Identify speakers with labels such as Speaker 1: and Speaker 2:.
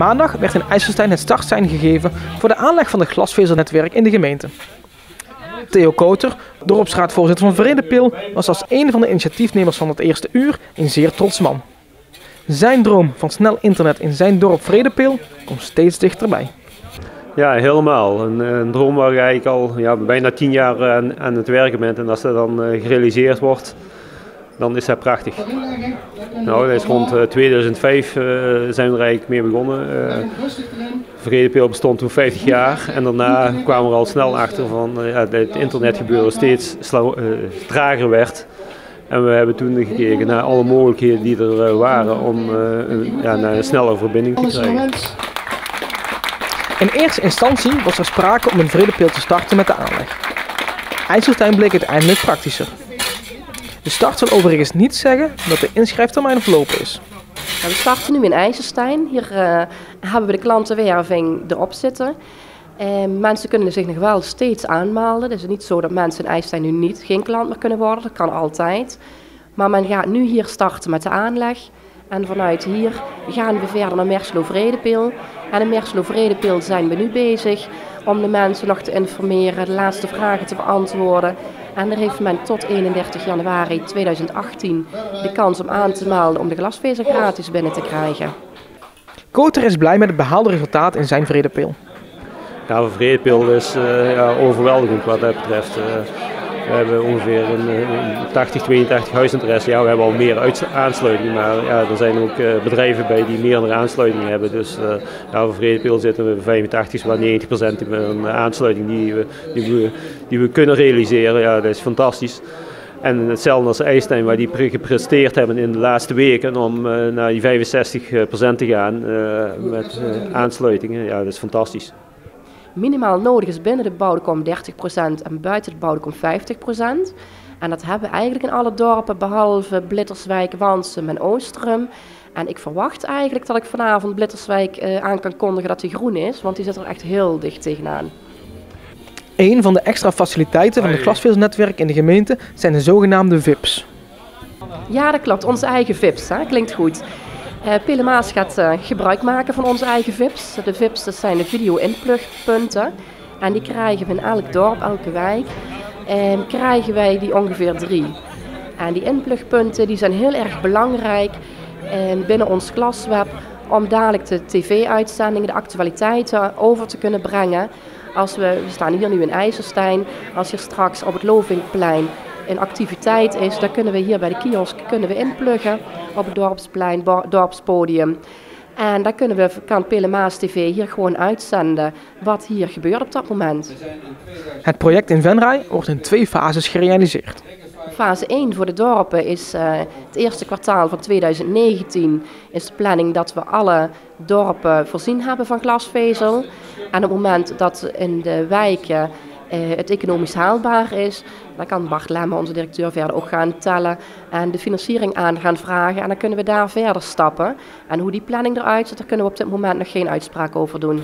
Speaker 1: Maandag werd in IJsselstein het startsein gegeven voor de aanleg van het glasvezelnetwerk in de gemeente. Theo Kouter, dorpsraadvoorzitter van Vredepil, was als een van de initiatiefnemers van het eerste uur een zeer trots man. Zijn droom van snel internet in zijn dorp Vredepil komt steeds dichterbij.
Speaker 2: Ja, helemaal. Een droom waar je eigenlijk al bijna 10 jaar aan het werken bent. En als dat dan gerealiseerd wordt, dan is dat prachtig. Nou, dat is rond 2005 zijn we er eigenlijk mee begonnen. Vredepil bestond toen 50 jaar en daarna kwamen we er al snel achter van dat het internetgebeuren steeds trager werd. En we hebben toen gekeken naar alle mogelijkheden die er waren om naar een snelle verbinding te krijgen.
Speaker 1: In eerste instantie was er sprake om in Vredepil te starten met de aanleg. IJsselstein bleek uiteindelijk praktischer. De start zal overigens niet zeggen dat de inschrijftermijn verlopen is.
Speaker 3: We starten nu in IJsselstein. Hier hebben we de klantenwerving erop zitten. Mensen kunnen zich nog wel steeds aanmelden. Het is niet zo dat mensen in IJsselstein nu geen klant meer kunnen worden. Dat kan altijd. Maar men gaat nu hier starten met de aanleg. En vanuit hier gaan we verder naar Merselo-Vredepil. En in Merselo-Vredepil zijn we nu bezig om de mensen nog te informeren, de laatste vragen te beantwoorden. En daar heeft men tot 31 januari 2018 de kans om aan te melden om de glasvezel gratis binnen te krijgen.
Speaker 1: Kouter is blij met het behaalde resultaat in zijn Vredepil.
Speaker 2: Ja, Vredepil is overweldigend wat dat betreft. We hebben ongeveer een 82 huisinteresse. Ja, we hebben al meer aansluitingen, maar ja, er zijn ook bedrijven bij die meerdere aansluitingen hebben. Dus voor Vredepil zitten we 85, maar 90% een aansluiting die we kunnen realiseren. Ja, dat is fantastisch. En hetzelfde als IJsselstein, waar die gepresteerd hebben in de laatste weken om naar die 65% te gaan met aansluitingen. Ja, dat is fantastisch.
Speaker 3: Minimaal nodig is binnen de bouwkom 30% en buiten de bouwkom 50%. En dat hebben we eigenlijk in alle dorpen behalve Blitterswijk, Wansum en Oosterum. En ik verwacht eigenlijk dat ik vanavond Blitterswijk aan kan kondigen dat die groen is, want die zit er echt heel dicht tegenaan.
Speaker 1: Een van de extra faciliteiten van het glasvezelnetwerk in de gemeente zijn de zogenaamde VIP's.
Speaker 3: Ja, dat klopt. Onze eigen VIP's, hè? Klinkt goed. Pelemaas gaat gebruik maken van onze eigen VIP's. De VIP's, dat zijn de video-inplugpunten. En die krijgen we in elk dorp, elke wijk. Krijgen wij die ongeveer 3. En die inplugpunten die zijn heel erg belangrijk binnen ons glasweb om dadelijk de tv-uitzendingen, de actualiteiten over te kunnen brengen. We staan hier nu in IJsselstein, als hier straks op het Lovingplein een activiteit is, dan kunnen we hier bij de kiosk inpluggen op het dorpsplein, dorpspodium. En dan kan Pelemaas TV hier gewoon uitzenden wat hier gebeurt op dat moment.
Speaker 1: Het project in Venray wordt in 2 fases gerealiseerd.
Speaker 3: Fase 1 voor de dorpen is het eerste kwartaal van 2019 is de planning dat we alle dorpen voorzien hebben van glasvezel. En op het moment dat in de wijken het economisch haalbaar is, dan kan Bart Lemme, onze directeur, verder ook gaan tellen en de financiering aan gaan vragen. En dan kunnen we daar verder stappen. En hoe die planning eruit ziet, daar kunnen we op dit moment nog geen uitspraak over doen.